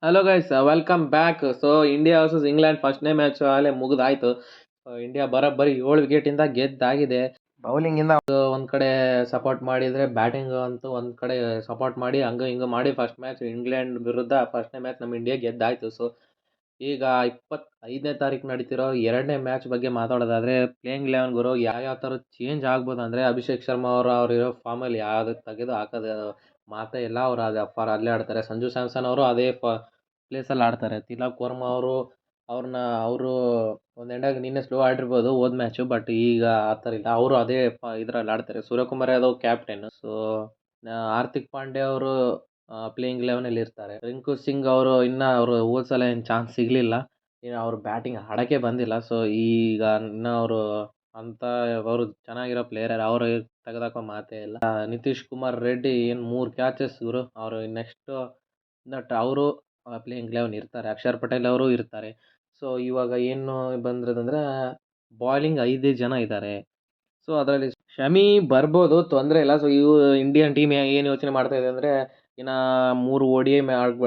Hello guys, welcome back. So India versus England ಫಸ್ಟ್ನೇ match ಅಲ್ಲೇ ಮುಗಿದಾಯ್ತು. India ಬರೋಬ್ಬರಿ 7 ವಿಕೆಟಿಂದ ಗೆದ್ದಾಗಿದೆ. ಬೌಲಿಂಗಿಂದ ಒಂದು ಕಡೆ ಸಪೋರ್ಟ್ ಮಾಡಿದರೆ, ಬ್ಯಾಟಿಂಗ್ ಅಂತೂ ಒಂದು ಕಡೆ ಸಪೋರ್ಟ್ ಮಾಡಿ ಹಂಗೆ ಹಿಂಗೆ ಮಾಡಿ ಫಸ್ಟ್ ಮ್ಯಾಚ್ ಇಂಗ್ಲೆಂಡ್ ವಿರುದ್ಧ ಫಸ್ಟ್ನೇ ಮ್ಯಾಚ್ ನಮ್ಮ ಇಂಡಿಯಾ ಗೆದ್ದಾಯಿತು. ಸೊ ಈಗ 25ನೇ ತಾರೀಕು ನಡೀತಿರೋ ಎರಡನೇ ಮ್ಯಾಚ್ ಬಗ್ಗೆ ಮಾತಾಡೋದಾದರೆ, ಪ್ಲೇಯಿಂಗ್ ಲೆವೆನ್ ಗುರು ಯಾವ ಥರ ಚೇಂಜ್ ಆಗ್ಬೋದು ಅಂದರೆ, ಅಭಿಷೇಕ್ ಶರ್ಮಾ ಅವರು ಇರೋ ಫಾರ್ಮಲ್ಲಿ ಯಾವುದಕ್ಕೆ ತೆಗೆದು ಹಾಕೋದು ಮಾತೇ ಇಲ್ಲ. ಅವರು ಅದೇ ಫಾರ್ ಅಲ್ಲೇ ಆಡ್ತಾರೆ. ಸಂಜು ಸ್ಯಾಮ್ಸನ್ ಅವರು ಅದೇ ಪ್ಲೇಸಲ್ಲಿ ಆಡ್ತಾರೆ. ತಿಲಕ್ ವರ್ಮಾ ಅವ್ರನ್ನ ಅವರು ಒಂದು ಎಂಡಾಗ ನಿನ್ನೆ ಸ್ಲೋ ಆಡಿರ್ಬೋದು ಹೋದ ಮ್ಯಾಚು, ಬಟ್ ಈಗ ಆ ಥರ ಇಲ್ಲ. ಅವರು ಅದೇ ಇದರಲ್ಲಿ ಆಡ್ತಾರೆ. ಸೂರ್ಯಕುಮಾರ್ ಯಾದವ್ ಕ್ಯಾಪ್ಟನ್. ಸೊ ಹಾರ್ದಿಕ್ ಪಾಂಡ್ಯ ಅವರು ಪ್ಲೇಯಿಂಗ್ ಲೆವೆನಲ್ಲಿ ಇರ್ತಾರೆ. ರಿಂಕು ಸಿಂಗ್ ಅವರು ಇನ್ನೂ ಅವರು ಹೋದ ಸಲ ಏನು ಚಾನ್ಸ್ ಸಿಗಲಿಲ್ಲ, ಇನ್ನು ಅವರು ಬ್ಯಾಟಿಂಗ್ ಆಡೋಕ್ಕೆ ಬಂದಿಲ್ಲ. ಸೊ ಈಗ ಇನ್ನೂ ಅವರು ಅಂತ ಅವರು ಚೆನ್ನಾಗಿರೋ ಪ್ಲೇಯರ್, ಅವರು ತೆಗೆದಾಕೋ ಮಾತೇ ಇಲ್ಲ. ನಿತೀಶ್ ಕುಮಾರ್ ರೆಡ್ಡಿ ಏನು 3 ಕ್ಯಾಚಸ್ ಗುರು. ಅವರು ನೆಕ್ಸ್ಟು ಅವರು ಪ್ಲೇಯಿಂಗ್ ಲೆವೆನ್ ಇರ್ತಾರೆ. ಅಕ್ಷರ್ ಪಟೇಲ್ ಅವರು ಇರ್ತಾರೆ. ಸೊ ಇವಾಗ ಏನು ಬಂದಿರೋದಂದ್ರೆ, ಬಾಲಿಂಗ್ 5 ಜನ ಇದ್ದಾರೆ. ಸೊ ಅದರಲ್ಲಿ ಶಮಿ ಬರ್ಬೋದು, ತೊಂದರೆ ಇಲ್ಲ. ಸೊ ಇವು ಇಂಡಿಯನ್ ಟೀಮ್ ಏನು ಯೋಚನೆ ಮಾಡ್ತಾ ಇದೆ ಅಂದರೆ, ಇನ್ನು 3 ODI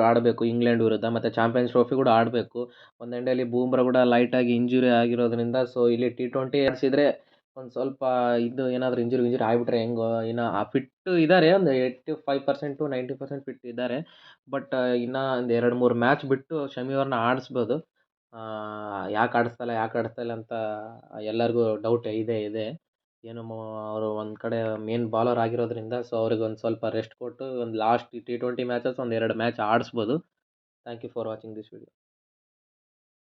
ಆಡಬೇಕು ಇಂಗ್ಲೆಂಡ್ ವಿರುದ್ಧ, ಮತ್ತು ಚಾಂಪಿಯನ್ಸ್ ಟ್ರೋಫಿ ಕೂಡ ಆಡಬೇಕು. ಒಂದು ಎಂಡಲ್ಲಿ ಬೂಮ್ರಾ ಕೂಡ ಲೈಟಾಗಿ ಇಂಜುರಿ ಆಗಿರೋದ್ರಿಂದ, ಸೊ ಇಲ್ಲಿ T20 ಆಡಿಸಿದ್ರೆ ಒಂದು ಸ್ವಲ್ಪ ಇದು ಏನಾದರೂ ಇಂಜುರಿ ಆಗಿಬಿಟ್ರೆ ಹೆಂಗೋ. ಇನ್ನು ಫಿಟ್ಟು ಇದ್ದಾರೆ, ಒಂದು 85% 90% ಫಿಟ್ ಇದ್ದಾರೆ. ಬಟ್ ಇನ್ನು ಒಂದು 2-3 ಮ್ಯಾಚ್ ಬಿಟ್ಟು ಶಮಿ ಅವ್ರನ್ನ ಆಡಿಸ್ಬೋದು. ಯಾಕೆ ಆಡಿಸ್ತಾ ಇಲ್ಲ ಅಂತ ಎಲ್ಲರಿಗೂ ಡೌಟ್ ಇದೆ. ಏನು ಅವರು ಒಂದು ಕಡೆ ಮೇನ್ ಬಾಲರ್ ಆಗಿರೋದ್ರಿಂದ, ಸೊ ಅವ್ರಿಗೆ ಒಂದು ಸ್ವಲ್ಪ ರೆಸ್ಟ್ ಕೊಟ್ಟು ಒಂದು ಲಾಸ್ಟ್ T20 ಮ್ಯಾಚಸ್ ಒಂದು 2 ಮ್ಯಾಚ್ ಆಡಿಸ್ಬೋದು. Thank you for watching this video.